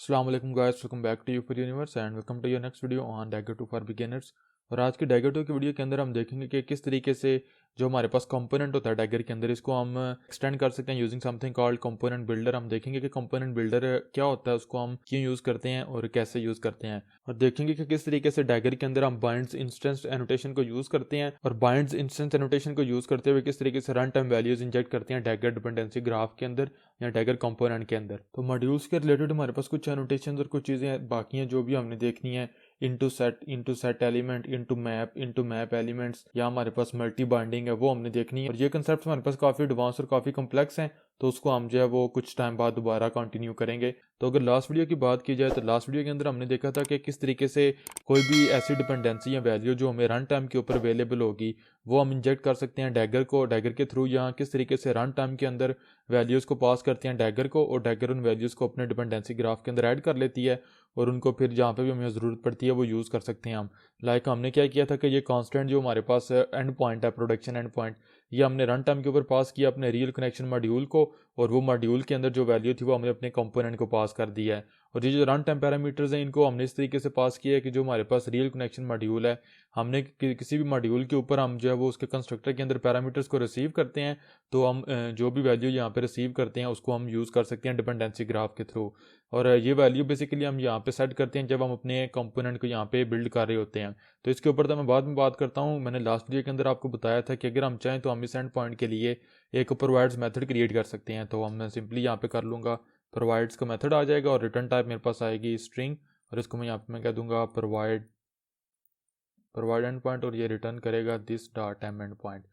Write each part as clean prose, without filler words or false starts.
अस्सलाम वालेकुम guys, welcome back to Yufar universe and welcome to your next video on Dagger 2 for beginners. और आज की dagger 2 की वीडियो के अंदर हम देखेंगे कि किस तरीके से जो हमारे पास कंपोनेंट होता है डैगर के अंदर, इसको हम एक्सटेंड कर सकते हैं using something called component builder. हम देखेंगे कि कंपोनेंट बिल्डर क्या होता है, उसको हम क्यों यूज़ करते हैं और कैसे यूज़ करते हैं, और देखेंगे कि किस तरीके से डैगर के अंदर हम बाइंड्स इंस्टेंस एनोटेशन को यूज़ करते हैं और बाइंड्स इंस्टेंस एनोटेशन को यूज़ करते हुए किस तरीके से रन टाइम वैल्यूज इंजेक्ट करते हैं डैगर डिपेंडेंसी ग्राफ के अंदर या डैगर कंपोनेंट के अंदर। तो मॉड्यूल्स के रिलेटेड हमारे पास कुछ एनोटेशन और कुछ चीज़ें बाकी हैं जो भी हमने देखनी है। Into set element, into map elements, या हमारे पास मल्टी बाइंडिंग है, वो हमने देखनी है। और ये कंसेप्ट हमारे पास काफ़ी एडवांस और काफ़ी कॉम्प्लेक्स हैं, तो उसको हम जो है वो कुछ टाइम बाद दोबारा कंटिन्यू करेंगे। तो अगर लास्ट वीडियो की बात की जाए तो लास्ट वीडियो के अंदर हमने देखा था कि किस तरीके से कोई भी ऐसी डिपेंडेंसी या वैल्यू जो हमें रन टाइम के ऊपर अवेलेबल होगी वो हम इंजेक्ट कर सकते हैं डैगर के थ्रू, या किस तरीके से रन टाइम के अंदर वैल्यूज़ को पास करते हैं डैगर को, और डैगर उन वैल्यूज़ को अपने डिपेंडेंसी ग्राफ के अंदर ऐड कर लेती है और उनको फिर जहाँ पे भी हमें ज़रूरत पड़ती है वो यूज़ कर सकते हैं हम। हमने क्या किया था कि ये कांस्टेंट जो हमारे पास एंड पॉइंट है, प्रोडक्शन एंड पॉइंट, ये हमने रन टाइम के ऊपर पास किया अपने रियल कनेक्शन मॉड्यूल को, और वो मॉड्यूल के अंदर जो वैल्यू थी वो हमने अपने कंपोनेंट को पास कर दिया है। और ये जो रन टाइम पैरामीटर्स हैं इनको हमने इस तरीके से पास किया है कि जो हमारे पास रियल कनेक्शन मॉड्यूल है, हमने किसी भी मॉड्यूल के ऊपर हम जो है वो उसके कंस्ट्रक्टर के अंदर पैरामीटर्स को रिसीव करते हैं, तो हम जो भी वैल्यू यहाँ पे रिसीव करते हैं उसको हम यूज़ कर सकते हैं डिपेंडेंसी ग्राफ के थ्रू। और ये वैल्यू बेसिकली हम यहाँ पे सेट करते हैं जब हम अपने कंपोनेंट को यहाँ पे बिल्ड कर रहे होते हैं। तो इसके ऊपर तो मैं बाद में बात करता हूँ। मैंने लास्ट वीडियो के अंदर आपको बताया था कि अगर हम चाहें तो हम इस एंड पॉइंट के लिए एक प्रोवाइड्स मेथड क्रिएट कर सकते हैं। तो हम मैं सिंपली यहाँ पे कर लूँगा, प्रोवाइड्स का मेथड आ जाएगा और रिटर्न टाइप मेरे पास आएगी स्ट्रिंग, और इसको मैं यहाँ पे मैं कह दूँगा प्रोवाइड एंड पॉइंट, और ये रिटर्न करेगा this dot M end point.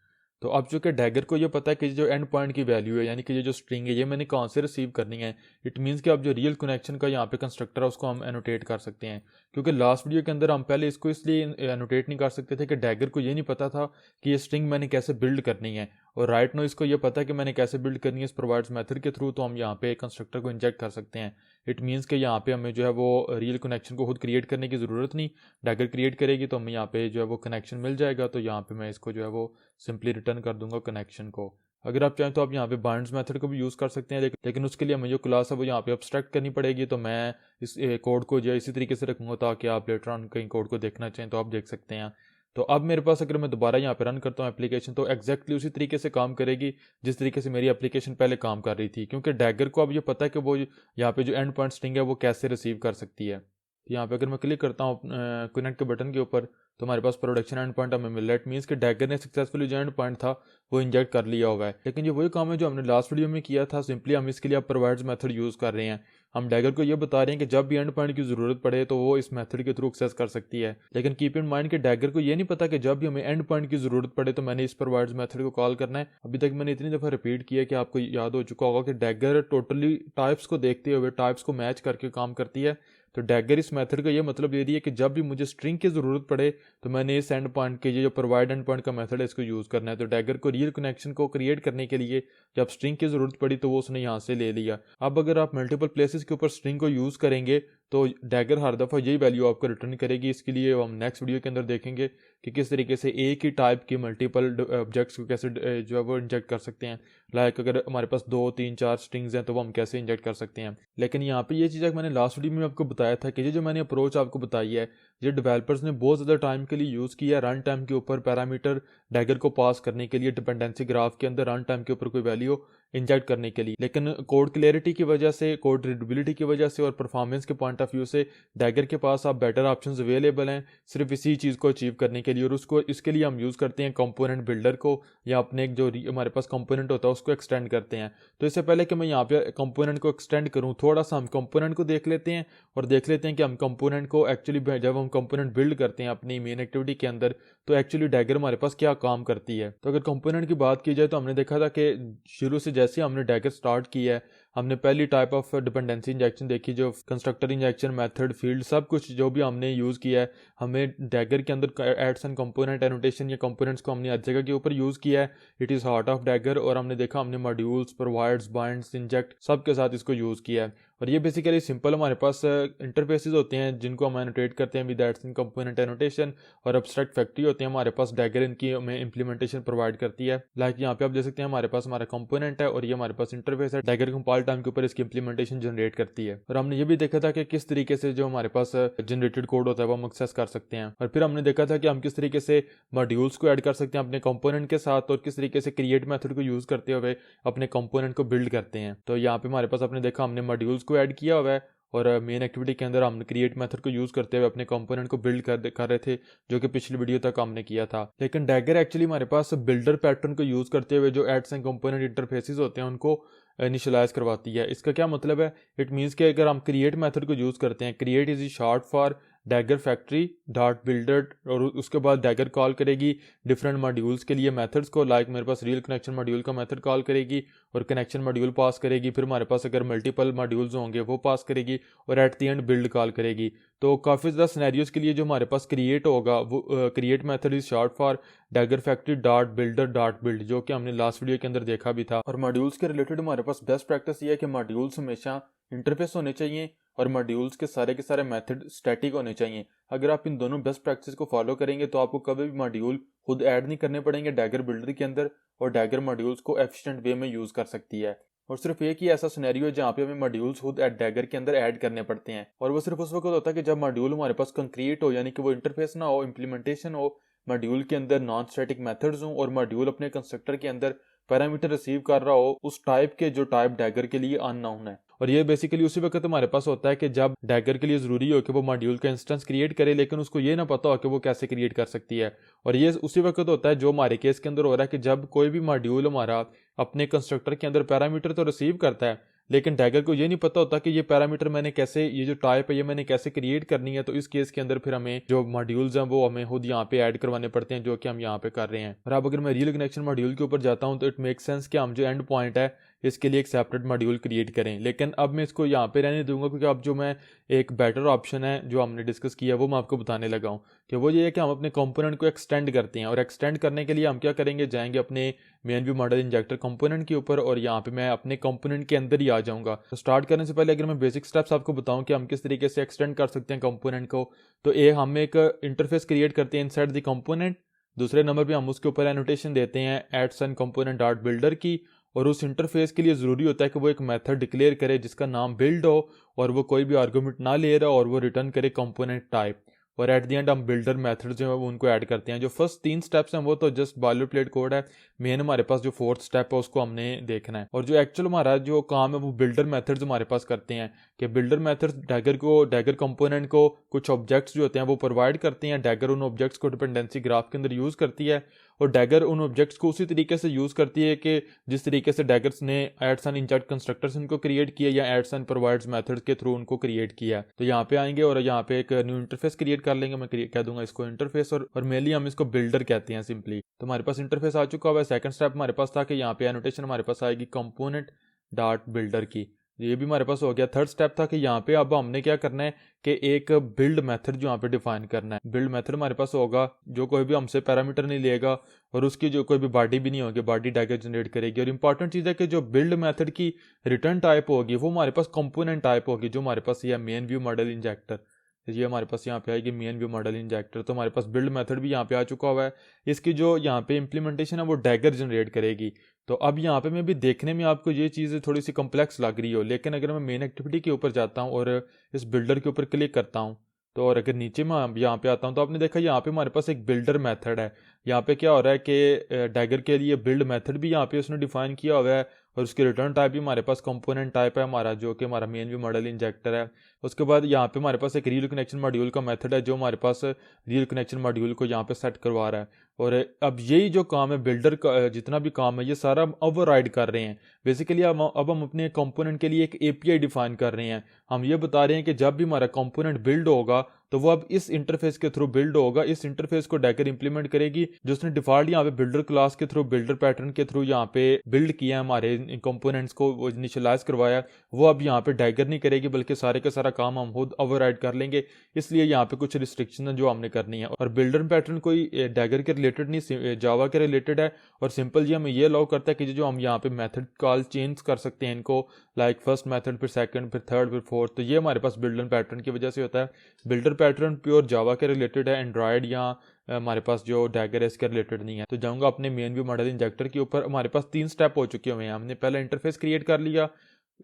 तो अब चूंकि डैगर को ये पता है कि जो एंड पॉइंट की वैल्यू है, यानी कि ये जो स्ट्रिंग है, ये मैंने कहाँ से रिसीव करनी है, इट मीन्स कि अब जो रियल कनेक्शन का यहाँ पे कंस्ट्रक्टर है उसको हम एनोटेट कर सकते हैं। क्योंकि लास्ट वीडियो के अंदर हम पहले इसको इसलिए एनोटेट नहीं कर सकते थे कि डैगर को ये नहीं पता था कि ये स्ट्रिंग मैंने कैसे बिल्ड करनी है, और राइट नो इसको ये पता है कि मैंने कैसे बिल्ड करनी है इस प्रोवाइड्स मेथड के थ्रू। तो हम यहाँ पे कंस्ट्रक्टर को इंजेक्ट कर सकते हैं। इट मीन्स कि यहाँ पे हमें जो है वो रियल कनेक्शन को खुद क्रिएट करने की ज़रूरत नहीं, डैगर क्रिएट करेगी तो हमें यहाँ पे जो है वो कनेक्शन मिल जाएगा। तो यहाँ पे मैं इसको जो है वो सिंपली रिटर्न कर दूंगा कनेक्शन को। अगर आप चाहें तो आप यहाँ पे बाइंड्स मेथड को भी यूज़ कर सकते हैं, लेकिन उसके लिए हमें जो क्लास है वो यहाँ पे अब्स्ट्रैक्ट करनी पड़ेगी। तो मैं इस कोड को जो इसी तरीके से रखूँगा ताकि आप लेटर ऑन कहीं कोड को देखना चाहें तो आप देख सकते हैं। तो अब मेरे पास अगर मैं दोबारा यहाँ पे रन करता हूँ एप्लीकेशन, तो एग्जैक्टली उसी तरीके से काम करेगी जिस तरीके से मेरी एप्लीकेशन पहले काम कर रही थी, क्योंकि डैगर को अब ये पता है कि वो यहाँ पे जो एंड पॉइंट स्ट्रिंग है वो कैसे रिसीव कर सकती है। तो यहाँ पे अगर मैं क्लिक करता हूँ कनेक्ट के बटन के ऊपर, तो हमारे पास प्रोडक्शन एंड पॉइंट हमें मिल रहा है। इट मीन्स कि डैगर ने सक्सेसफुली जो एंड पॉइंट था वो इंजेक्ट कर लिया हुआ है। लेकिन ये वही काम है जो हमने लास्ट वीडियो में किया था, सिंपली हम इसके लिए अब प्रोवाइड्स मेथड यूज़ कर रहे हैं। हम डैगर को ये बता रहे हैं कि जब भी एंड पॉइंट की ज़रूरत पड़े तो वो इस मेथड के थ्रू एक्सेस कर सकती है। लेकिन कीप इन माइंड कि डैगर को ये नहीं पता कि जब भी हमें एंड पॉइंट की ज़रूरत पड़े तो मैंने इस प्रोवाइड्स मेथड को कॉल करना है। अभी तक मैंने इतनी दफ़ा रिपीट किया कि आपको याद हो चुका होगा कि डैगर टोटली टाइप्स को देखते हुए, टाइप्स को मैच करके काम करती है। तो डैगर इस मेथड का ये मतलब ले रही है कि जब भी मुझे स्ट्रिंग की ज़रूरत पड़े तो मैंने इस एंड पॉइंट के, ये जो प्रोवाइड एंड पॉइंट का मेथड है, इसको यूज़ करना है। तो डैगर को रियल कनेक्शन को क्रिएट करने के लिए जब स्ट्रिंग की ज़रूरत पड़ी तो वो उसने यहाँ से ले लिया। अब अगर आप मल्टीपल प्लेसेस के ऊपर स्ट्रिंग को यूज़ करेंगे तो डैगर हर दफ़ा यही वैल्यू आपको रिटर्न करेगी। इसके लिए हम नेक्स्ट वीडियो के अंदर देखेंगे कि किस तरीके से एक ही टाइप की मल्टीपल ऑब्जेक्ट्स को कैसे जो है वो इंजेक्ट कर सकते हैं। अगर हमारे पास 2 3 4 स्ट्रिंग्स हैं तो वो हम कैसे इंजेक्ट कर सकते हैं। लेकिन यहाँ पे ये चीज़ मैंने लास्ट वीडियो में आपको बताया था कि ये जो मैंने अप्रोच आपको बताई है, ये डेवलपर्स ने बहुत ज़्यादा टाइम के लिए यूज़ किया रन टाइम के ऊपर पैरामीटर डैगर को पास करने के लिए, डिपेंडेंसी ग्राफ के अंदर रन टाइम के ऊपर कोई वैल्यू इंजेक्ट करने के लिए। लेकिन कोड क्लियरिटी की वजह से, कोड रीडेबिलिटी की वजह से और परफॉर्मेंस के पॉइंट ऑफ व्यू से डैगर के पास अब बेटर ऑप्शंस अवेलेबल हैं सिर्फ इसी चीज़ को अचीव करने के लिए। और उसको इसके लिए हम यूज़ करते हैं कंपोनेंट बिल्डर को, या अपने एक जो हमारे पास कंपोनेंट होता है उसको एक्सटेंड करते हैं। तो इससे पहले कि मैं यहाँ पे कंपोनेंट को एक्सटेंड करूँ, थोड़ा सा हम कंपोनेंट को देख लेते हैं और देख लेते हैं कि हम कंपोनेंट को एक्चुअली जब हम कंपोनेंट बिल्ड करते हैं अपनी मेन एक्टिविटी के अंदर तो एक्चुअली डैगर हमारे पास क्या काम करती है। तो अगर कंपोनेंट की बात की जाए तो हमने देखा था कि शुरू से जैसे हमने डैगर स्टार्ट किया है, हमने पहली टाइप ऑफ डिपेंडेंसी इंजेक्शन देखी, जो कंस्ट्रक्टर इंजेक्शन मेथड, फील्ड, सब कुछ जो भी हमने यूज़ किया है। हमें डैगर के अंदर एड्स एंड कंपोनेंट एनोटेशन या कंपोनेंट्स को हमने हर जगह के ऊपर यूज़ किया है। It is heart of dagger. और हमने देखा हमने मॉड्यूल्स, प्रोवाइड्स, बाइंड्स, इंजेक्ट सब के साथ इसको यूज़ किया है। और ये बेसिकली सिंपल हमारे पास इंटरफेसेस होते हैं जिनको हम एनोटेट करते हैं with that's in component annotation, और एब्स्ट्रैक्ट फैक्ट्री होते हैं हमारे पास, डैगर इनकी हमें इंप्लीमेंटेशन प्रोवाइड करती है। लाइक यहाँ पे आप देख सकते हैं हमारे पास हमारा कंपोनेंट है और ये हमारे पास इंटरफेस है, डैगर कंपाइल टाइम के ऊपर इसकी इंप्लीमेंटेशन जनरेट करती है। और हमने ये भी देखा था कि किस तरीके से जो हमारे पास जनरेटेड कोड होता है वो हम एक्सेस कर सकते हैं। और फिर हमने देखा था कि हम किस तरीके से मॉड्यूल्स को ऐड कर सकते हैं अपने कंपोनेंट के साथ, और किस तरीके से क्रिएट मेथड को यूज करते हुए अपने कंपोनेंट को बिल्ड करते हैं। तो यहाँ पे हमारे पास आपने देखा हमने मॉड्यूल्स को ऐड किया हुआ है, और मेन एक्टिविटी के अंदर हमने क्रिएट मेथड को यूज करते हुए अपने कंपोनेंट को बिल्ड कर रहे थे, जो कि पिछली वीडियो तक हमने किया था। लेकिन डैगर एक्चुअली हमारे पास बिल्डर पैटर्न को यूज करते हुए जो एड्स एंड कंपोनेंट इंटरफेसेस होते हैं उनको इनिशियलाइज करवाती है। इसका क्या मतलब है? इट मीन्स कि अगर हम क्रिएट मेथड को यूज करते हैं, create is short for dagger factory dot builder, और उसके बाद डैगर कॉल करेगी डिफरेंट मॉड्यूल्स के लिए मेथड्स को। लाइक मेरे पास रियल कनेक्शन मॉड्यूल का मेथड कॉल करेगी और कनेक्शन मॉड्यूल पास करेगी, फिर हमारे पास अगर मल्टीपल मॉड्यूल्स होंगे वो पास करेगी, और at the end build call करेगी। तो काफ़ी ज़्यादा सिनेरियोज के लिए जो हमारे पास क्रिएट होगा वो create method is short for dagger factory dot builder dot build, जो कि हमने लास्ट वीडियो के अंदर देखा भी था। और मॉड्यूल्स के रिलेटेड हमारे पास बेस्ट प्रैक्टिस ये है कि मॉड्यूल्स हमेशा इंटरफेस होने चाहिए और मॉड्यूल्स के सारे मेथड स्टैटिक होने चाहिए। अगर आप इन दोनों बेस्ट प्रैक्टिस को फॉलो करेंगे तो आपको कभी भी मॉड्यूल खुद ऐड नहीं करने पड़ेंगे डैगर बिल्डर के अंदर, और डैगर मॉड्यूल्स को एफिशिएंट वे में यूज कर सकती है। और सिर्फ एक ही ऐसा सिनेरियो है जहाँ पे हमें मॉड्यूल्स खुद डैगर के अंदर ऐड करने पड़ते हैं, और वो सिर्फ उस वक्त होता है कि जब मॉड्यूल हमारे पास कंक्रीट हो, यानी कि वो इंटरफेस ना हो, इम्प्लीमेंटेशन हो, मॉड्यूल के अंदर नॉन स्टैटिक मेथड्स हों, और मॉड्यूल अपने कंस्ट्रक्टर के अंदर पैरामीटर रिसीव कर रहा हो उस टाइप के जो टाइप डैगर के लिए अननोन है। और ये बेसिकली उसी वक्त हमारे पास होता है कि जब डैगर के लिए जरूरी हो कि वो मॉड्यूल का इंस्टेंस क्रिएट करे, लेकिन उसको ये ना पता हो कि वो कैसे क्रिएट कर सकती है। और ये उसी वक्त होता है जो हमारे केस के अंदर हो रहा है कि जब कोई भी मॉड्यूल हमारा अपने कंस्ट्रक्टर के अंदर पैरामीटर तो रिसीव करता है, लेकिन डैगर को ये नहीं पता होता कि ये पैरामीटर मैंने कैसे, ये जो टाइप है ये मैंने कैसे क्रिएट करनी है। तो इस केस के अंदर फिर हमें जो मॉड्यूल्स हैं वो हमें खुद यहाँ पे ऐड करवाने पड़ते हैं, जो कि हम यहाँ पे कर रहे हैं। और अब अगर मैं रियल कनेक्शन मॉड्यूल के ऊपर जाता हूँ तो इट मेक सेंस कि हम जो एंड पॉइंट है इसके लिए एक सेपरेट मॉड्यूल क्रिएट करें। लेकिन अब मैं इसको यहाँ पे रहने दूंगा, क्योंकि अब जो मैं एक बेटर ऑप्शन है जो हमने डिस्कस किया वो मैं आपको बताने लगा हूँ कि वो ये है कि हम अपने कंपोनेंट को एक्सटेंड करते हैं। और एक्सटेंड करने के लिए हम क्या करेंगे, जाएंगे अपने main view model injector component के ऊपर, और यहाँ पे मैं अपने कंपोनेंट के अंदर ही आ जाऊंगा। तो स्टार्ट करने से पहले अगर मैं बेसिक स्टेप्स आपको बताऊं कि हम किस तरीके से एक्सटेंड कर सकते हैं कंपोनेंट को, तो हम एक इंटरफेस क्रिएट करते हैं इनसाइड द कंपोनेंट। दूसरे नंबर पे हम उसके ऊपर एनोटेशन देते हैं adds and component dot builder की, और उस इंटरफेस के लिए ज़रूरी होता है कि वो एक मेथड डिक्लेयर करे जिसका नाम बिल्ड हो, और वो कोई भी आर्गूमेंट ना ले रहा, और वो रिटर्न करे कंपोनेंट टाइप। और एट द एंड हम बिल्डर मेथड जो है वो उनको ऐड करते हैं। जो फर्स्ट 3 स्टेप्स हैं वो तो जस्ट बॉयलरप्लेट कोड है। मेन हमारे पास जो 4th स्टेप है उसको हमने देखना है। और जो एक्चुअल हमारा जो काम है वो बिल्डर मेथड्स हमारे पास करते हैं कि बिल्डर मेथड्स डैगर कंपोनेंट को कुछ ऑब्जेक्ट्स जो होते हैं वो प्रोवाइड करते हैं। डैगर उन ऑब्जेक्ट्स को डिपेंडेंसी ग्राफ के अंदर यूज़ करती है, और डैगर उन ऑब्जेक्ट्स को उसी तरीके से यूज़ करती है कि जिस तरीके से डैगर्स ने एड्स एंड इंजेक्ट कंस्ट्रक्टर्स इनको क्रिएट किया या एड्स एंड प्रोवाइड्स मेथड्स के थ्रू उनको क्रिएट किया। तो यहाँ पे आएंगे और यहाँ पे एक न्यू इंटरफेस क्रिएट कर लेंगे। मैं कह दूंगा इसको इंटरफेस, और मेनली हम इसको बिल्डर कहते हैं सिंपली। तो हमारे पास इंटरफेस आ चुका हुआ है। सेकंड स्टेप हमारे पास था कि यहाँ पे एनोटेशन हमारे पास आएगी कंपोनेंट डॉट बिल्डर की, ये भी हमारे पास हो गया। थर्ड स्टेप था कि यहाँ पे अब हमने क्या करना है कि एक बिल्ड मेथड जो यहाँ पे डिफाइन करना है। बिल्ड मेथड हमारे पास होगा जो कोई भी हमसे पैरामीटर नहीं लेगा, और उसकी जो कोई भी बॉडी भी नहीं होगी, बॉडी डैगर जनरेट करेगी। और इंपॉर्टेंट चीज़ है कि जो बिल्ड मेथड की रिटर्न टाइप होगी वो हमारे पास कंपोनेंट टाइप होगी, जो हमारे पास ये मेन व्यू मॉडल इंजेक्टर, ये हमारे पास यहाँ पे आएगी मेन व्यू मॉडल इंजेक्टर। तो हमारे पास बिल्ड मेथड भी यहाँ पे आ चुका हुआ है। इसकी जो यहाँ पे इंप्लीमेंटेशन है वो डैगर जनरेट करेगी। तो अब यहाँ पे मैं भी देखने में आपको ये चीज़ थोड़ी सी कॉम्प्लेक्स लग रही हो, लेकिन अगर मैं मेन एक्टिविटी के ऊपर जाता हूँ और इस बिल्डर के ऊपर क्लिक करता हूँ, तो और अगर नीचे मैं यहाँ पे आता हूँ तो आपने देखा यहाँ पे हमारे पास एक बिल्डर मेथड है। यहाँ पे क्या हो रहा है कि डैगर के लिए बिल्ड मेथड भी यहाँ पे उसने डिफाइन किया हुआ है, और उसकी रिटर्न टाइप भी हमारे पास कंपोनेंट टाइप है हमारा, जो कि हमारा मेन व्यू मॉडल इंजेक्टर है। उसके बाद यहाँ पे हमारे पास एक रियल कनेक्शन मॉड्यूल का मेथड है जो हमारे पास रियल कनेक्शन मॉड्यूल को यहाँ पे सेट करवा रहा है। और अब यही जो काम है बिल्डर का, जितना भी काम है ये सारा हम ओवरराइड कर रहे हैं। बेसिकली अब हम अपने कंपोनेंट के लिए एक एपीआई डिफाइन कर रहे हैं। हम ये बता रहे हैं कि जब भी हमारा कंपोनेंट बिल्ड होगा तो वो अब इस इंटरफेस के थ्रू बिल्ड होगा। इस इंटरफेस को डैगर इंप्लीमेंट करेगी, जो उसने डिफॉल्ट यहाँ पे बिल्डर क्लास के थ्रू, बिल्डर पैटर्न के थ्रू यहाँ पे बिल्ड किया हमारे कंपोनेंट्स को इनिशियलाइज करवाया, वो अब यहाँ पे डैगर नहीं करेगी, बल्कि सारे का सारा काम हम खुद ओवरराइड कर लेंगे। इसलिए यहाँ पे कुछ रिस्ट्रिक्शन है जो हमने करनी है। और बिल्डर पैटर्न कोई डैगर के रिलेटेड नहीं, जावा के रिलेटेड है। और सिंपल जी हमें ये अलाउ करता है कि जो हम यहाँ पे मेथड कॉल चेंज कर सकते हैं इनको, लाइक फर्स्ट मेथड, फिर सेकंड, फिर थर्ड, फिर फोर्थ। तो ये हमारे पास बिल्डर पैटर्न की वजह से होता है। बिल्डर पैटर्न प्योर जावा के रिलेटेड है, एंड्रॉयड या हमारे पास जो डैगर है इसके रिलेटेड नहीं है। तो जाऊँगा अपने मेन व्यू मॉडल इंजेक्टर के ऊपर। हमारे पास 3 स्टेप हो चुके हुए हैं। हमने पहले इंटरफेस क्रिएट कर लिया,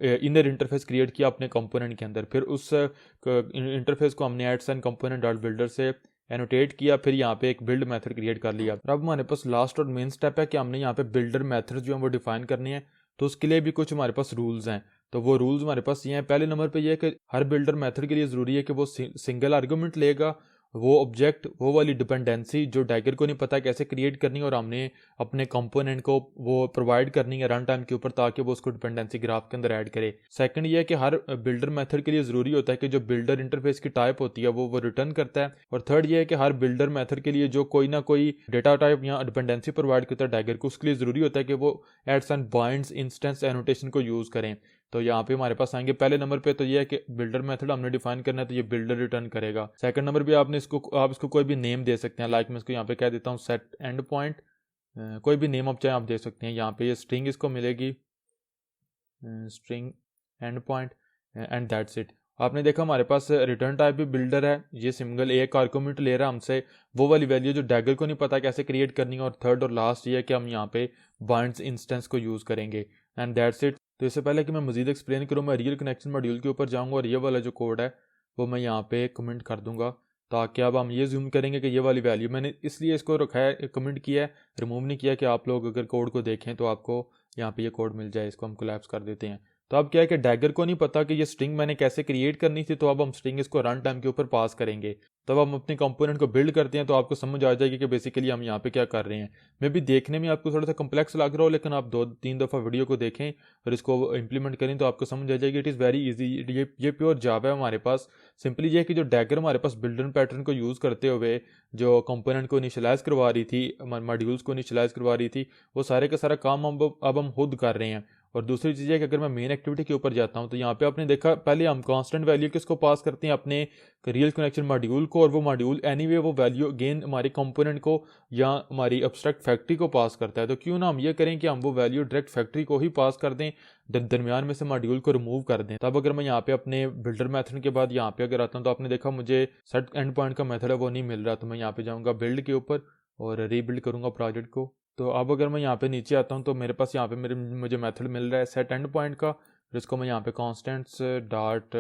इनर इंटरफेस क्रिएट किया अपने कंपोनेंट के अंदर, फिर उस इंटरफेस को हमने adds and component dot builder से एनोटेट किया, फिर यहाँ पे एक बिल्ड मेथड क्रिएट कर लिया। अब हमारे पास लास्ट और मेन स्टेप है कि हमने यहाँ पे बिल्डर मेथड जो है वो डिफाइन करनी है। तो उसके लिए भी कुछ हमारे पास रूल्स हैं। तो वो रूल्स हमारे पास ये हैं। पहले नंबर पे ये है कि हर बिल्डर मेथड के लिए ज़रूरी है कि वो सिंगल आर्गूमेंट लेगा, वो ऑब्जेक्ट, वो वाली डिपेंडेंसी जो डैगर को नहीं पता कैसे क्रिएट करनी है, और हमने अपने कंपोनेंट को वो प्रोवाइड करनी है रन टाइम के ऊपर ताकि वो उसको डिपेंडेंसी ग्राफ के अंदर ऐड करे। सेकंड ये है कि हर बिल्डर मेथड के लिए ज़रूरी होता है कि जो बिल्डर इंटरफेस की टाइप होती है वो रिटर्न करता है। और थर्ड ये है कि हर बिल्डर मेथड के लिए जो कोई ना कोई डेटा टाइप या डिपेंडेंसी प्रोवाइड करता है डैगर को, उसके लिए ज़रूरी होता है कि वो adds and binds instance annotation को यूज़ करें। तो यहाँ पे हमारे पास आएंगे पहले नंबर पे तो ये है कि बिल्डर मेथड हमने डिफाइन करना है, तो ये बिल्डर रिटर्न करेगा। सेकंड नंबर पे आप इसको कोई भी नेम दे सकते हैं, लाइक मैं इसको यहाँ पे कह देता हूँ सेट एंड पॉइंट, कोई भी नेम आप चाहे आप दे सकते हैं। यहाँ पे ये स्ट्रिंग इसको मिलेगी, string and point, and that's it. आपने देखा हमारे पास रिटर्न टाइप भी बिल्डर है, ये सिंगल एक आर्गूमेंट ले रहा है हमसे वो वाली वैल्यू जो डैगर को नहीं पता कैसे क्रिएट करनी है। और थर्ड और लास्ट ये है कि हम यहाँ पे बाइंड्स इंस्टेंस को यूज़ करेंगे, एंड दैट्स इट। तो इससे पहले कि मैं मजीद एक्सप्लेन करूँ, मैं रियल कनेक्शन मॉड्यूल के ऊपर जाऊँगा और ये वाला जो कोड है वो मैं यहाँ पे कमेंट कर दूंगा, ताकि अब हम ये जूम करेंगे कि ये वाली वैल्यू मैंने इसलिए इसको रखा है, कमेंट किया है, रिमूव नहीं किया कि आप लोग अगर कोड को देखें तो आपको यहाँ पे ये कोड मिल जाए। इसको हम कोलैप्स कर देते हैं। तो अब क्या है कि डैगर को नहीं पता कि ये स्ट्रिंग मैंने कैसे क्रिएट करनी थी, तो अब हम स्ट्रिंग इसको रन टाइम के ऊपर पास करेंगे। तब हम अपने कंपोनेंट को बिल्ड करते हैं तो आपको समझ आ जाएगी कि बेसिकली हम यहाँ पे क्या कर रहे हैं। मे भी देखने में आपको थोड़ा सा कम्प्लेक्स लग रहा हो, लेकिन आप 2-3 दफ़ा वीडियो को देखें और इसको इंप्लीमेंट करें तो आपको समझ आ जाएगी। It is very easy. ये प्योर जावा है हमारे पास। सिंपली ये है कि जो डैगर हमारे पास बिल्डर पैटर्न को यूज़ करते हुए जो कंपोनेंट को इनिशियलाइज करवा रही थी, मॉड्यूल्स को इनिशियलाइज करवा रही थी, वो सारे का सारा काम अब हम खुद कर रहे हैं। और दूसरी चीज़ है कि अगर मैं मेन एक्टिविटी के ऊपर जाता हूं तो यहाँ पे आपने देखा पहले हम कांस्टेंट वैल्यू किसको पास करते हैं, अपने रियल कनेक्शन मॉड्यूल को, और वो मॉड्यूल एनीवे वो वैल्यू अगेन हमारे कंपोनेंट को या हमारी एब्स्ट्रैक्ट फैक्ट्री को पास करता है। तो क्यों ना हम ये करें कि हम वो वैल्यू डायरेक्ट फैक्ट्री को ही पास कर दें, दरमियान में से मॉड्यूल को रिमूव कर दें। तब अगर मैं यहाँ पे अपने बिल्डर मेथड के बाद यहाँ पे अगर आता हूँ तो आपने देखा मुझे सेट एंड पॉइंट का मेथड है वो नहीं मिल रहा। तो मैं यहाँ पे जाऊँगा बिल्ड के ऊपर और रीबिल्ड करूँगा प्रोजेक्ट को। तो अब अगर मैं यहाँ पे नीचे आता हूँ तो मेरे पास यहाँ पे मुझे मेथड मिल रहा है सेट एंड पॉइंट का, जिसको मैं यहाँ पे constants dot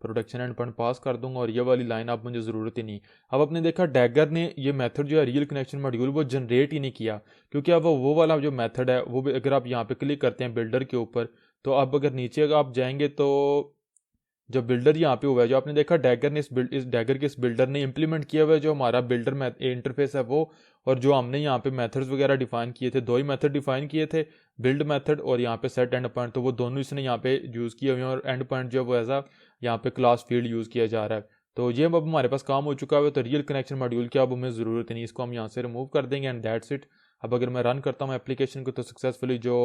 production end point pass कर दूंगा, और ये वाली लाइन अब मुझे ज़रूरत ही नहीं। अब आपने देखा डैगर ने ये मेथड जो है रियल कनेक्शन मॉड्यूल वो जनरेट ही नहीं किया, क्योंकि अब वो वाला जो मेथड है वो भी अगर आप यहाँ पे क्लिक करते हैं बिल्डर के ऊपर, तो अब अगर नीचे अगर आप जाएंगे तो जो बिल्डर यहाँ पे हुआ है, जो आपने देखा डैगर ने इस डैगर के इस बिल्डर ने इंप्लीमेंट किया हुआ है जो हमारा बिल्डर इंटरफेस है वो, और जो हमने यहाँ पे मेथड्स वगैरह डिफाइन किए थे, 2 ही मेथड डिफाइन किए थे, बिल्ड मेथड और यहाँ पे सेट एंड पॉइंट, तो वो दोनों इसने यहाँ पे यूज़ किए हुए हैं। और एंड पॉइंट जो है वो ऐसा यहाँ पे क्लास फील्ड यूज़ किया जा रहा है। तो ये अब हमारे पास काम हो चुका है। तो रियल कनेक्शन मॉड्यूल की अब हमें ज़रूरत नहीं, इसको हम यहाँ से रिमूव कर देंगे, एंड दैट्स इट। अब अगर मैं रन करता हूँ एप्लीकेशन को तो सक्सेसफुली जो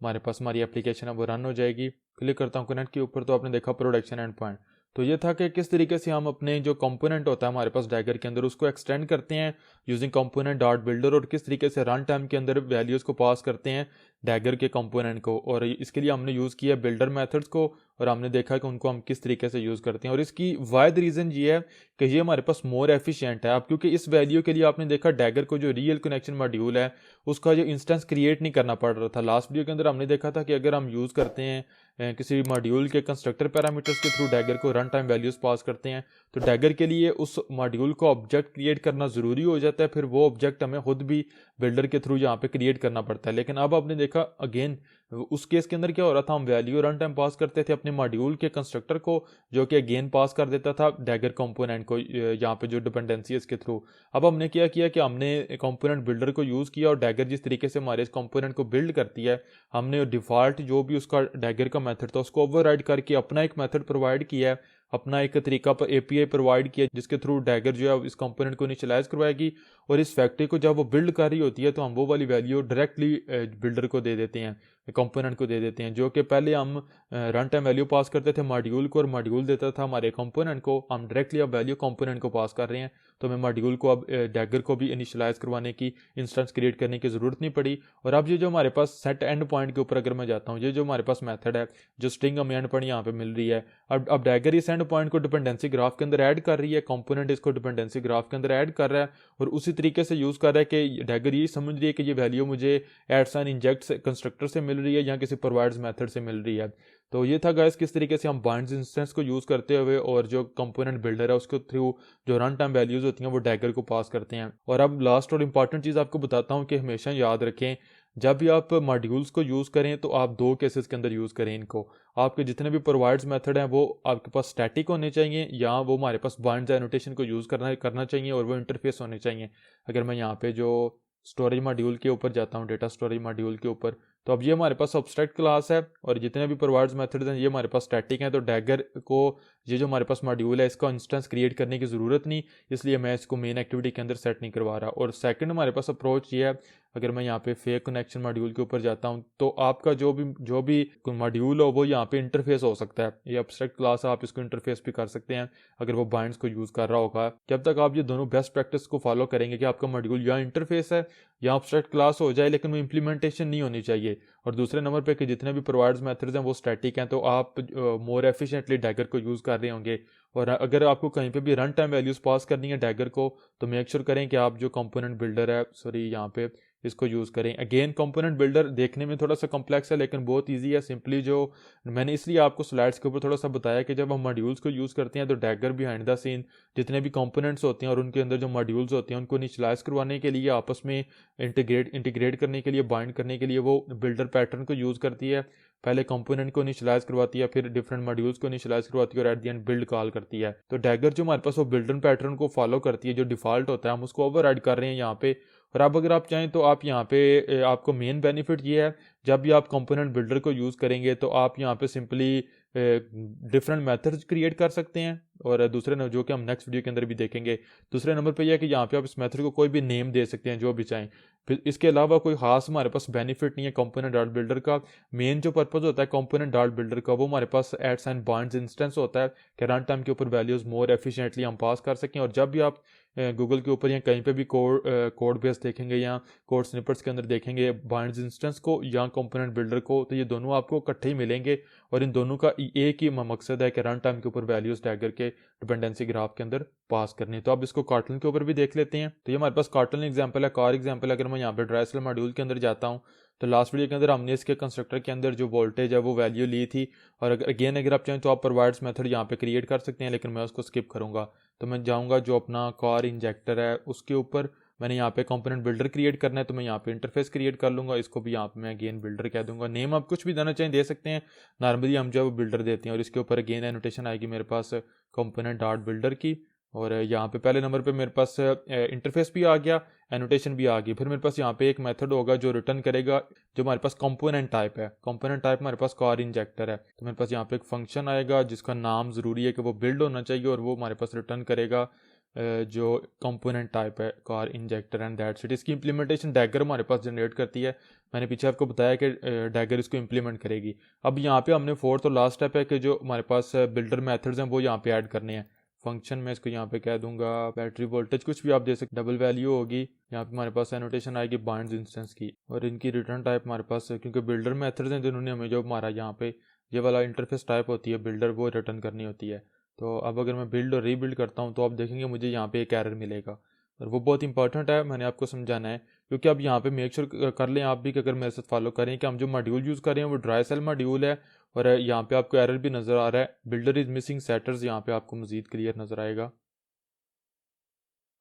हमारे पास हमारी एप्लीकेशन है वो रन हो जाएगी। क्लिक करता हूँ कनेक्ट के ऊपर तो आपने देखा प्रोडक्शन एंड पॉइंट। तो ये था कि किस तरीके से हम अपने जो कंपोनेंट होता है हमारे पास डैगर के अंदर उसको एक्सटेंड करते हैं यूजिंग कंपोनेंट डॉट बिल्डर, और किस तरीके से रन टाइम के अंदर वैल्यूज़ को पास करते हैं डैगर के कंपोनेंट को। और इसके लिए हमने यूज़ किया बिल्डर मेथड्स को, और हमने देखा कि उनको हम किस तरीके से यूज़ करते हैं। और इसकी वायद रीज़न ये है कि ये हमारे पास मोर एफिशिएंट है। अब क्योंकि इस वैल्यू के लिए आपने देखा डैगर को जो रियल कनेक्शन मॉड्यूल है उसका जो इंस्टेंस क्रिएट नहीं करना पड़ रहा था। लास्ट वीडियो के अंदर हमने देखा था कि अगर हम यूज़ करते हैं किसी मॉड्यूल के कंस्ट्रक्टर पैरामीटर्स के थ्रू डैगर को रन टाइम वैल्यूज़ पास करते हैं, तो डैगर के लिए उस मॉड्यूल को ऑब्जेक्ट क्रिएट करना ज़रूरी हो जाता है। फिर वो ऑब्जेक्ट हमें खुद भी बिल्डर के थ्रू यहाँ पे क्रिएट करना पड़ता है। लेकिन अब आपने देखा अगेन उस केस के अंदर क्या हो रहा था, हम वैल्यू रन टाइम पास करते थे अपने मॉड्यूल के कंस्ट्रक्टर को, जो कि अगेन पास कर देता था डैगर कंपोनेंट को यहाँ पे जो डिपेंडेंसी है इसके थ्रू। अब हमने क्या किया कि हमने कंपोनेंट बिल्डर को यूज़ किया, और डैगर जिस तरीके से हमारे इस कंपोनेंट को बिल्ड करती है, हमने डिफ़ॉल्ट जो भी उसका डैगर का मेथड था उसको ओवरराइड करके अपना एक मेथड प्रोवाइड किया है, अपना एक तरीका पर एपीआई प्रोवाइड किया जिसके थ्रू डैगर जो है इस कंपोनेंट को इनिशियलाइज करवाएगी, और इस फैक्ट्री को जब वो बिल्ड कर रही होती है तो हम वो वाली वैल्यू डायरेक्टली बिल्डर को दे देते हैं। कंपोनेंट को दे देते हैं, जो कि पहले हम रन टाइम वैल्यू पास करते थे मॉड्यूल को और मॉड्यूल देता था हमारे कंपोनेंट को। हम डायरेक्टली अब वैल्यू कंपोनेंट को पास कर रहे हैं, तो हमें मॉड्यूल को अब डैगर को भी इनिशियलाइज करवाने की, इंस्टेंस क्रिएट करने की ज़रूरत नहीं पड़ी। और अब ये जो हमारे पास सेट एंड पॉइंट के ऊपर अगर मैं जाता हूँ, ये जो हमारे पास मेथड है, जो स्ट्रिंग हमें एंड पॉइंट यहाँ पे मिल रही है, अब डैगर इस एंड पॉइंट को डिपेंडेंसी ग्राफ के अंदर ऐड कर रही है, कंपोनेंट इसको डिपेंडेंसी ग्राफ के अंदर ऐड कर रहा है और उसी तरीके से यूज़ कर रहा है कि डैगर ये समझ रही है कि ये वैल्यू मुझे एड साइन इंजेक्ट से कंस्ट्रक्टर से मिल रही है या किसी प्रोवाइड्स मेथड से मिल रही है। तो ये था गाइस किस तरीके से हम बाइंड्स इंस्टेंस को यूज़ करते हुए और जो कंपोनेंट बिल्डर है उसके थ्रू जो रन टाइम वैल्यूज़ होती हैं वो डैगर को पास करते हैं। और अब लास्ट और इम्पॉर्टेंट चीज़ आपको बताता हूँ कि हमेशा याद रखें, जब भी आप मॉड्यूल्स को यूज़ करें तो आप दो केसेस के अंदर यूज़ करें इनको। आपके जितने भी प्रोवाइड्स मेथड हैं वो आपके पास स्टैटिक होने चाहिए या वो हमारे पास बाइंड्स एनोटेशन को यूज़ करना चाहिए और वो इंटरफेस होने चाहिए। अगर मैं यहाँ पे जो स्टोरेज मॉड्यूल के ऊपर जाता हूँ, डेटा स्टोरेज मॉड्यूल के ऊपर, तो अब ये हमारे पास अब्स्ट्रैक्ट क्लास है और जितने भी प्रोवाइड्स मेथड्स हैं ये हमारे पास स्टैटिक हैं। तो डैगर को ये जो हमारे पास मॉड्यूल है इसका इंस्टेंस क्रिएट करने की ज़रूरत नहीं, इसलिए मैं इसको मेन एक्टिविटी के अंदर सेट नहीं करवा रहा। और सेकंड हमारे पास अप्रोच ये है, अगर मैं यहाँ पे फेक कनेक्शन मॉड्यूल के ऊपर जाता हूँ तो आपका जो भी मॉड्यूल हो वो यहाँ पे इंटरफेस हो सकता है। ये अब्स्ट्रैक्ट क्लास है, आप इसको इंटरफेस भी कर सकते हैं अगर वो बाइंड्स को यूज़ कर रहा होगा। जब तक आप ये दोनों बेस्ट प्रैक्टिस को फॉलो करेंगे कि आपका मॉड्यूल या इंटरफेस है या अब्स्ट्रैक्ट क्लास हो जाए, लेकिन वो इंप्लीमेंटेशन नहीं होनी चाहिए। और दूसरे नंबर पे कि जितने भी प्रोवाइड्स मेथड्स हैं वो स्टैटिक हैं, तो आप मोर एफिशिएंटली डैगर को यूज़ कर रहे होंगे। और अगर आपको कहीं पे भी रन टाइम वैल्यूज़ पास करनी है डैगर को, तो मेक श्योर करें कि आप जो कंपोनेंट बिल्डर है, सॉरी यहाँ पे इसको यूज़ करें। अगेन कंपोनेंट बिल्डर देखने में थोड़ा सा कॉम्प्लेक्स है लेकिन बहुत ईजी है। सिंपली जो मैंने इसलिए आपको स्लाइड्स के ऊपर थोड़ा सा बताया कि जब हम मॉड्यूल्स को यूज़ करते हैं तो डैगर बिहाइंड द सीन जितने भी कंपोनेंट्स होते हैं और उनके अंदर जो मॉड्यूल्स होते हैं उनको इनिशियलाइज करवाने के लिए, आपस में इंटीग्रेट करने के लिए, बाइंड करने के लिए वो बिल्डर पैटर्न को यूज़ करती है। पहले कंपोनेंट को इनिशियलाइज करवाती है, फिर डिफरेंट मॉड्यूल्स को इनिशियलाइज करवाती है और at the end build call करती है। तो डैगर जो हमारे पास वो बिल्डर पैटर्न को फॉलो करती है, जो डिफॉल्ट होता है हम उसको ओवरराइड कर रहे हैं यहाँ पे। और अब अगर आप चाहें तो आप यहाँ पे आपको मेन बेनिफिट ये है, जब भी आप कंपोनेंट बिल्डर को यूज़ करेंगे तो आप यहाँ पे सिंपली डिफरेंट मेथड्स क्रिएट कर सकते हैं। और दूसरे नंबर जो कि हम नेक्स्ट वीडियो के अंदर भी देखेंगे, दूसरे नंबर पे यह है कि यहाँ पे आप इस मेथड को कोई भी नेम दे सकते हैं जो भी चाहें। फिर इसके अलावा कोई खास हमारे पास बेनिफिट नहीं है कंपोनेंट डॉट बिल्डर का। मेन जो पर्पस होता है कंपोनेंट डॉट बिल्डर का वो हमारे पास एड्स एंड बाइंड्स इंस्टेंस होता है कि रन टाइम के ऊपर वैल्यूज़ मोर एफिशिएंटली हम पास कर सकें। और जब भी आप गूगल के ऊपर या कहीं पे भी कोड बेस देखेंगे या कोड स्निपेट्स के अंदर देखेंगे बाइंड्स इंस्टेंस को या कंपोनेंट बिल्डर को, तो ये दोनों आपको इकट्ठे ही मिलेंगे और इन दोनों का एक ही मकसद है कि रन टाइम के ऊपर वैल्यूज़ डैगर के डिपेंडेंसी ग्राफ के अंदर पास करनी। तो अब इसको कार्टन के ऊपर भी देख लेते हैं। तो ये हमारे पास कार्टन एग्जाम्पल है। कार एग्जाम्पल अगर मैं यहाँ पे ड्राइसल मॉड्यूल के अंदर जाता हूँ तो लास्ट वीडियो के अंदर हमने इसके कंस्ट्रक्टर के अंदर जो वोल्टेज है वो वैल्यू ली थी। और अगर आप चाहें तो आप प्रोवाइड्स मेथड यहाँ पे क्रिएट कर सकते हैं, लेकिन मैं उसको स्किप करूँगा। तो मैं जाऊँगा जो अपना कार इंजेक्टर है उसके ऊपर, मैंने यहाँ पे कंपोनेंट बिल्डर क्रिएट करना है तो मैं यहाँ पे इंटरफेस क्रिएट कर लूँगा। इसको भी यहाँ पे मैं अगेन बिल्डर कह दूँगा। नेम आप कुछ भी देना चाहें दे सकते हैं, नॉर्मली हम जब बिल्डर देते हैं। और इसके ऊपर अगेन एनोटेशन आएगी मेरे पास कंपोनेंट डॉट बिल्डर की। और यहाँ पे पहले नंबर पे मेरे पास इंटरफेस भी आ गया, एनोटेशन भी आ गई। फिर मेरे पास यहाँ पे एक मेथड होगा जो रिटर्न करेगा जो हमारे पास कंपोनेंट टाइप है। कंपोनेंट टाइप हमारे पास कार इंजेक्टर है, तो मेरे पास यहाँ पे एक फंक्शन आएगा जिसका नाम ज़रूरी है कि वो बिल्ड होना चाहिए और वो हमारे पास रिटर्न करेगा जो कंपोनेंट टाइप है car injector and that's it. इसकी इंप्लीमेंटेशन डैगर हमारे पास जनरेट करती है। मैंने पीछे आपको बताया कि डैगर इसको इंप्लीमेंट करेगी। अब यहाँ पे हमने फोर्थ और लास्ट स्टेप है कि जो हमारे पास बिल्डर मेथड्स हैं वो यहाँ पे ऐड करने हैं। फंक्शन में इसको यहाँ पे कह दूंगा बैटरी वोल्टेज, कुछ भी आप दे सकते, डबल वैल्यू होगी। यहाँ पे हमारे पास एनोटेशन आएगी बाइंड्स इंस्टेंस की और इनकी रिटर्न टाइप हमारे पास क्योंकि बिल्डर मेथड्स हैं जिन्होंने हमें जो हमारा यहाँ पे ये वाला इंटरफेस टाइप होती है बिल्डर वो रिटर्न करनी होती है। तो अब अगर मैं बिल्ड और रीबिल्ड करता हूँ तो आप देखेंगे मुझे यहाँ पे एक एरर मिलेगा और वो बहुत इंपॉर्टेंट है, मैंने आपको समझाना है। क्योंकि अब यहाँ पे मेक श्योर कर लें आप भी कि अगर मेरे साथ फॉलो करें कि हम जो मॉड्यूल यूज़ कर रहे हैं वो ड्राई सेल मॉड्यूल है। और यहाँ पे आपको एरर भी नज़र आ रहा है, बिल्डर इज मिसिंग सेटर्स, यहाँ पे आपको मजीद क्लियर नज़र आएगा।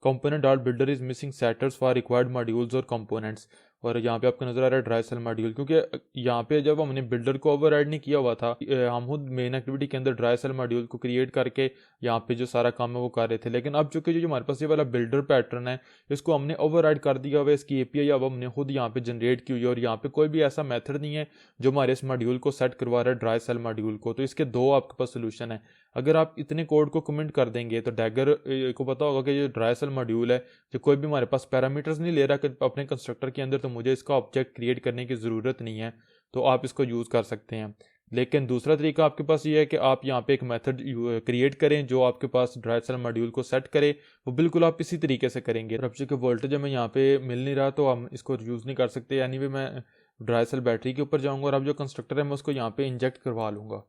Component dot builder is missing setters for required modules और कंपोनेंट्स। और यहाँ पे आपको नजर आ रहा है ड्राई सेल मॉड्यूल, क्योंकि यहाँ पे जब हमने बिल्डर को ओवरराइड नहीं किया हुआ था, हम खुद मेन एक्टिविटी के अंदर ड्राई सेल मॉड्यूल को क्रिएट करके यहाँ पे जो सारा काम है वो कर रहे थे। लेकिन अब चूंकि जो हमारे पास ये वाला बिल्डर पैटर्न है इसको हमने ओवरराइड कर दिया हुआ है, इसकी एपीआई अब हमने खुद यहाँ पे जनरेट की हुई है और यहाँ पे कोई भी ऐसा मेथड नहीं है जो हमारे इस मॉड्यूल को सेट करवा रहा है ड्राई सेल मॉड्यूल को। तो इसके दो आपके पास सोल्यूशन है। अगर आप इतने कोड को कमेंट कर देंगे तो डैगर को पता होगा कि ये ड्राई सेल मॉड्यूल है जो कोई भी हमारे पास पैरामीटर्स नहीं ले रहा कि अपने कंस्ट्रक्टर के अंदर, तो मुझे इसका ऑब्जेक्ट क्रिएट करने की ज़रूरत नहीं है। तो आप इसको यूज़ कर सकते हैं। लेकिन दूसरा तरीका आपके पास ये है कि आप यहाँ पे एक मेथड क्रिएट करें जो आपके पास ड्राई सेल मॉड्यूल को सेट करे, वो बिल्कुल आप इसी तरीके से करेंगे। अब चूँकि वोल्टेज हमें यहाँ पे मिल नहीं रहा तो हम इसको यूज़ नहीं कर सकते, यानी भी मैं ड्राई सेल बैटरी के ऊपर जाऊँगा और अब जो कंस्ट्रक्टर है मैं उसको यहाँ पे इंजेक्ट करवा लूँगा,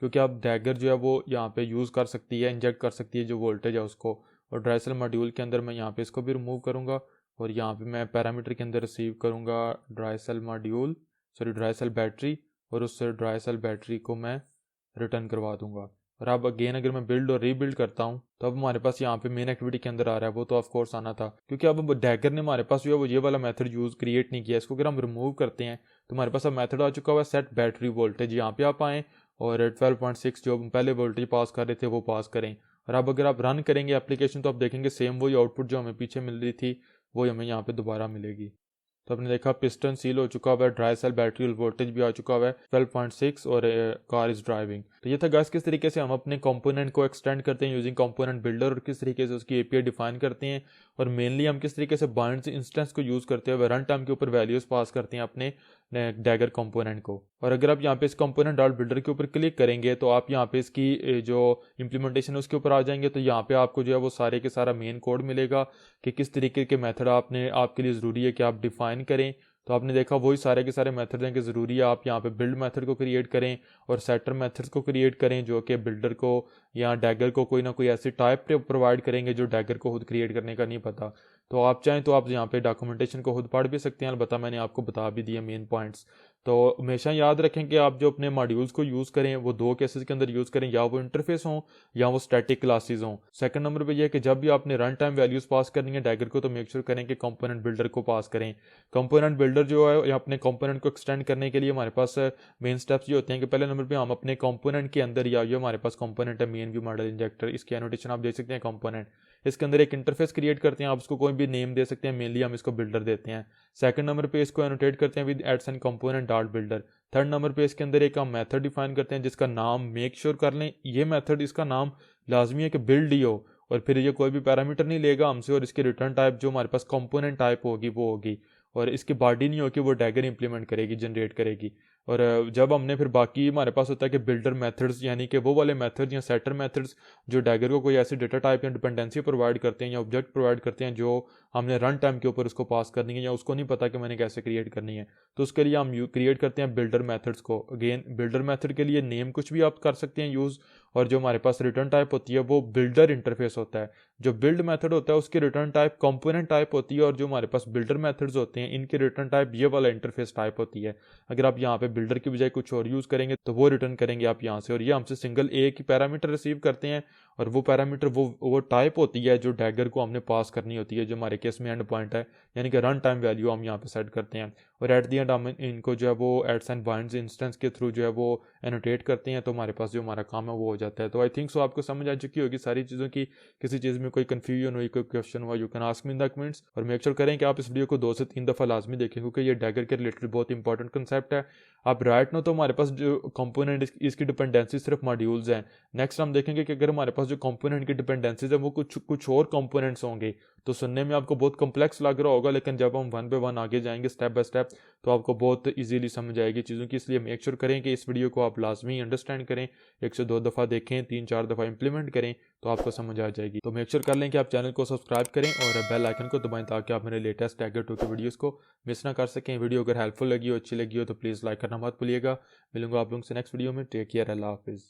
क्योंकि आप डैगर जो है वो यहाँ पे यूज़ कर सकती है, इंजेक्ट कर सकती है जो वोल्टेज है उसको। और ड्राई सेल मॉड्यूल के अंदर मैं यहाँ पे इसको भी रिमूव करूँगा और यहाँ पे मैं पैरामीटर के अंदर रिसीव करूँगा dry cell module, sorry dry cell battery, और उस ड्राई सेल बैटरी को मैं रिटर्न करवा दूंगा। और अब अगेन अगर मैं बिल्ड और रीबिल्ड करता हूँ तो अब हमारे पास यहाँ पे मेन एक्टिविटी के अंदर आ रहा है, वो तो ऑफ कोर्स आना था, क्योंकि अब डैगर ने हमारे पास जो है वो ये वाला मेथड यूज़ क्रिएट नहीं किया। इसको अगर हम रिमूव करते हैं तो हमारे पास अब मेथड आ चुका हुआ है सेट बैटरी वोल्टेज। यहाँ पे आप आएँ और 12.6 जो पहले वोल्टेज पास कर रहे थे वो पास करें। और अब अगर आप रन करेंगे एप्लीकेशन तो आप देखेंगे सेम वही आउटपुट जो हमें पीछे मिल रही थी वही हमें यहाँ पे दोबारा मिलेगी। तो आपने देखा पिस्टन सील हो चुका हुआ है, ड्राई सेल बैटरी वोल्टेज भी आ चुका हुआ है 12.6 और कार इज ड्राइविंग। तो ये था गाइस किस तरीके से हम अपने कंपोनेंट को एक्सटेंड करते हैं यूजिंग कंपोनेंट बिल्डर और किस तरीके से उसकी एपीआई डिफाइन करते हैं, और मेनली हम किस तरीके से बाइंड्स इंस्टेंस को यूज़ करते हुए रन टाइम के ऊपर वैल्यूज़ पास करते हैं अपने डैगर कंपोनेंट को। और अगर आप यहाँ पे इस कंपोनेंट डॉट बिल्डर के ऊपर क्लिक करेंगे तो आप यहाँ पे इसकी जो इंप्लीमेंटेशन है उसके ऊपर आ जाएंगे। तो यहाँ पे आपको जो है वो सारे के सारा मेन कोड मिलेगा कि किस तरीके के मेथड आपके लिए ज़रूरी है कि आप डिफाइन करें। तो आपने देखा वही सारे के सारे मेथड हैं कि ज़रूरी है आप यहाँ पे बिल्ड मेथड को क्रिएट करें और सेटर मेथड्स को क्रिएट करें जो कि बिल्डर को या डैगर को कोई ना कोई ऐसी टाइप प्रोवाइड करेंगे जो डैगर को खुद क्रिएट करने का नहीं पता। तो आप चाहें तो आप यहाँ पे डॉक्यूमेंटेशन को खुद पढ़ भी सकते हैं, अलबत्ता मैंने आपको बता भी दिया मेन पॉइंट्स। तो हमेशा याद रखें कि आप जो अपने मॉड्यूल्स को यूज़ करें वो दो केसेस के अंदर यूज़ करें, या वो इंटरफेस हों या वो स्टैटिक क्लासेस हों। सेकंड नंबर पे ये है कि जब भी आपने रन टाइम वैल्यूज़ पास करनी है डैगर को तो मेक श्योर करें कि कंपोनेंट बिल्डर को पास करें। कंपोनेंट बिल्डर जो है अपने कंपोनेंट को एक्सटेंड करने के लिए हमारे पास मेन स्टेप्स ये होते हैं कि पहले नंबर पे हम अपने कंपोनेंट के अंदर, या ये हमारे पास कंपोनेंट है मेन व्यू मॉडल इंजेक्टर, इसकी एनोटेशन आप देख सकते हैं कंपोनेंट, इसके अंदर एक इंटरफेस क्रिएट करते हैं, आप उसको कोई भी नेम दे सकते हैं, मेनली हम इसको बिल्डर देते हैं। सेकंड नंबर पे इसको एनोटेट करते हैं with adds and component dot builder. Third number पे इसके अंदर एक हम मेथड डिफाइन करते हैं जिसका नाम मेक श्योर कर लें ये मेथड इसका नाम लाजमी है कि बिल्ड ही हो, और फिर ये कोई भी पैरामीटर नहीं लेगा हमसे, और इसकी रिटर्न टाइप जो हमारे पास कंपोनेंट टाइप होगी वो होगी, और इसकी बॉडी नहीं होगी वो डैगर इंप्लीमेंट करेगी, जनरेट करेगी। और जब हमने फिर बाकी हमारे पास होता है कि बिल्डर मेथड्स, यानी कि वो वाले मेथड्स या सेटर मेथड्स जो डैगर को कोई ऐसी डेटा टाइप या डिपेंडेंसी प्रोवाइड करते हैं या ऑब्जेक्ट प्रोवाइड करते हैं जो हमने रन टाइम के ऊपर उसको पास करनी है या उसको नहीं पता कि मैंने कैसे क्रिएट करनी है, तो उसके लिए हम क्रिएट करते हैं बिल्डर मेथड्स को। अगेन बिल्डर मेथड के लिए नेम कुछ भी आप कर सकते हैं यूज़, और जो हमारे पास रिटर्न टाइप होती है वो बिल्डर इंटरफेस होता है। जो बिल्ड मेथड होता है उसकी रिटर्न टाइप कंपोनेंट टाइप होती है, और जो हमारे पास बिल्डर मेथड्स होते हैं इनकी रिटर्न टाइप ये वाला इंटरफेस टाइप होती है। अगर आप यहाँ पे बिल्डर की बजाय कुछ और यूज़ करेंगे तो वो रिटर्न करेंगे आप यहाँ से, और ये हमसे सिंगल एक ही पैरामीटर रिसीव करते हैं, और वो पैरामीटर वो टाइप होती है जो डैगर को हमने पास करनी होती है, जो हमारे केस में एंड पॉइंट है, यानी कि रन टाइम वैल्यू हम यहाँ पे सेट करते हैं। और एट दी एंड हम इनको जो है वो एड्स एंड बाइंड्स इंस्टेंस के थ्रू जो है वो एनोटेट करते हैं, तो हमारे पास जो हमारा काम है वो हो जाता है। तो आई थिंक सो आपको समझ आ चुकी होगी सारी चीज़ों की। किसी चीज़ में कोई कन्फ्यूजन हुई, कोई क्वेश्चन हुआ, you can ask me in the comments, और मेक श्योर करें कि आप इस वीडियो को 2 से 3 दफ़ा लाजमी देखें, क्योंकि ये डैगर के रिलेटेड बहुत इंपॉर्टेंट कंसेप्ट है। आप राइट नो तो हमारे पास जो कंपोनेंट इसकी डिपेंडेंसी सिर्फ मॉड्यूल्स हैं। नेक्स्ट हम देखेंगे कि अगर हमारे पास जो कंपोनेंट की डिपेंडेंसीज है वो कुछ और कंपोनेंट्स होंगे, तो सुनने में आपको बहुत कॉम्प्लेक्स लग रहा होगा, लेकिन जब हम वन बाय वन आगे जाएंगे स्टेप बाय स्टेप तो आपको बहुत इजीली समझ आएगी चीज़ों की। इसलिए मेक श्योर करें कि इस वीडियो को आप लाजमी अंडरस्टैंड करें, 1 से 2 दफ़ा देखें, 3-4 दफ़ा इंप्लीमेंट करें तो आपको समझ आ जाएगी। तो मेक श्योर कर लें कि आप चैनल को सब्सक्राइब करें और बेल आइकन को दबाएं ताकि आप मेरे लेटेस्ट डैगर 2 के वीडियोज़ को मिस ना कर सकें। वीडियो अगर हेल्पफुल लगी हो, अच्छी लगी हो तो प्लीज़ लाइक करना मत भूलिएगा। मिलूंगा आप लोगों से नेक्स्ट वीडियो में। टेक केयर, अल्लाह हाफिज़।